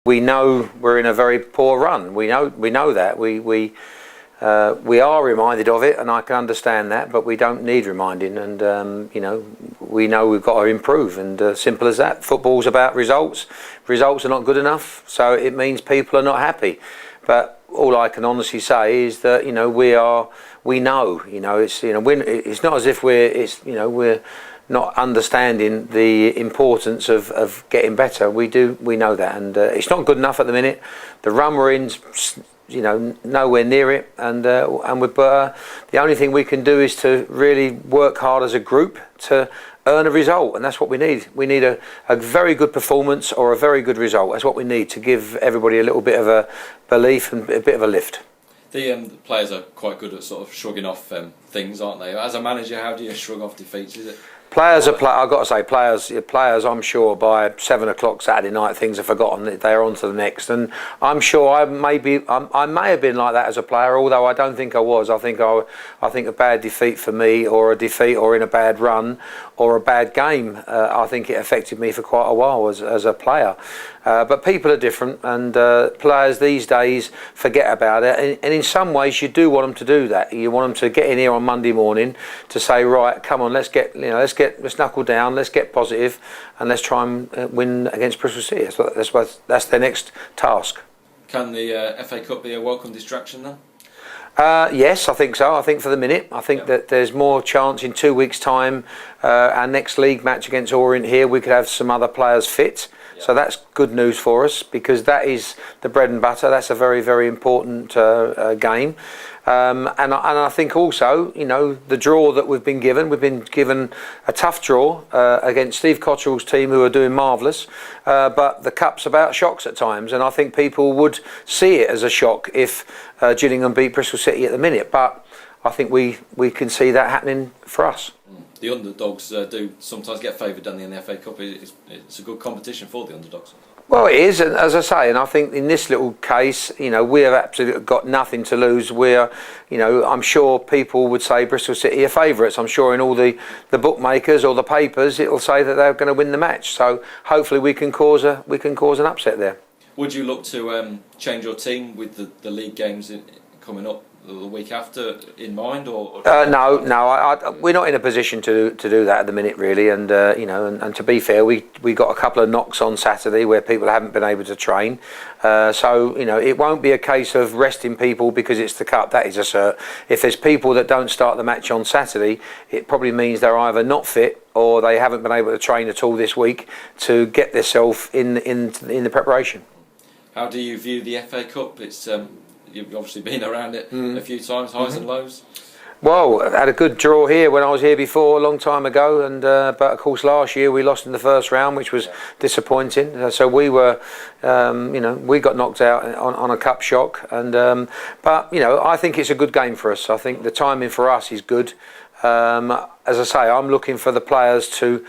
We know we're in a very poor run. We know that. We are reminded of it, and I can understand that, but we don't need reminding. And we know we've got to improve, and simple as that. Football's about results. Results are not good enough, so it means people are not happy. But all I can honestly say is that we know. It's not as if we're not understanding the importance of getting better. We know that, and it's not good enough at the minute. The run we're in, nowhere near it, and the only thing we can do is to really work hard as a group to earn a result, and that's what we need. We need a very good performance or a very good result. That's what we need to give everybody a little bit of a belief and a bit of a lift. The players are quite good at sort of shrugging off things, aren't they? As a manager, how do you shrug off defeats? Is it? Players I've got to say, players. I'm sure by 7 o'clock Saturday night, things are forgotten. They're on to the next, and I'm sure I may have been like that as a player. Although I don't think I was. I think a bad defeat for me, or a defeat, or in a bad run, or a bad game. I think it affected me for quite a while as a player. But people are different, and players these days forget about it. And in some ways, you do want them to do that. You want them to get in here on Monday morning to say, right, come on, let's knuckle down, let's get positive, and let's try and win against Bristol City. That's their next task. Can the FA Cup be a welcome distraction then? Yes, I think so. I think for the minute, I think that there's more chance in 2 weeks' time. Our next league match against Orient here, we could have some other players fit. So that's good news for us, because that is the bread and butter. That's a very, very important game. And I think also, the draw that we've been given a tough draw against Steve Cotterell's team, who are doing marvellous. But the cup's about shocks at times, and I think people would see it as a shock if Gillingham beat Bristol City at the minute. But I think we can see that happening for us. The underdogs do sometimes get favoured, don't they, in the FA Cup? It's a good competition for the underdogs. Well, it is, and as I say, and I think in this little case, we have absolutely got nothing to lose. I'm sure people would say Bristol City are favourites. I'm sure in all the bookmakers or the papers, it'll say that they're going to win the match. So hopefully we can cause an upset there. Would you look to change your team with the league games coming up the week after in mind, or? No, we're not in a position to do that at the minute, really. And and to be fair, we got a couple of knocks on Saturday where people haven't been able to train. So it won't be a case of resting people because it's the cup. That is a cert. If there's people that don't start the match on Saturday, it probably means they're either not fit or they haven't been able to train at all this week to get themselves in the preparation. How do you view the FA Cup? It's you've obviously been around it a few times, highs and lows. Well, I had a good draw here when I was here before, a long time ago, and but of course last year we lost in the first round, which was disappointing. So we we got knocked out on a cup shock, and but I think it's a good game for us. I think the timing for us is good. As I say, I'm looking for the players to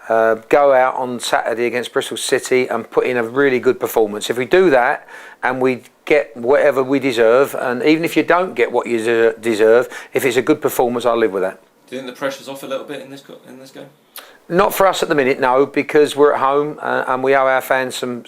go out on Saturday against Bristol City and put in a really good performance. If we do that and we get whatever we deserve, and even if you don't get what you deserve, if it's a good performance, I'll live with that. Do you think the pressure's off a little bit in this game? Not for us at the minute, no, because we're at home and we owe our fans some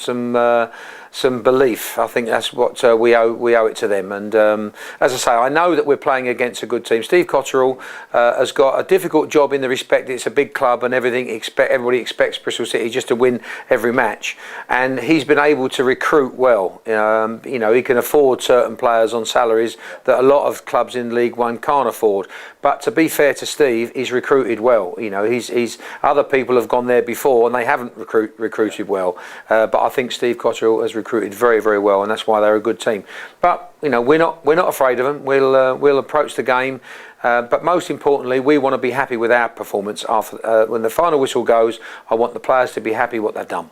belief. I think that's what we owe it to them. And as I say, I know that we're playing against a good team. Steve Cotterell has got a difficult job in the respect that it's a big club and everybody expects Bristol City just to win every match. And he's been able to recruit well. He can afford certain players on salaries that a lot of clubs in League One can't afford. But to be fair to Steve, he's recruited well. He's other people have gone there before and they haven't recruited well. But I think Steve Cotterell has recruited very, very well, and that's why they're a good team. But we're not afraid of them. We'll approach the game, but most importantly, we want to be happy with our performance. After when the final whistle goes, I want the players to be happy what they've done.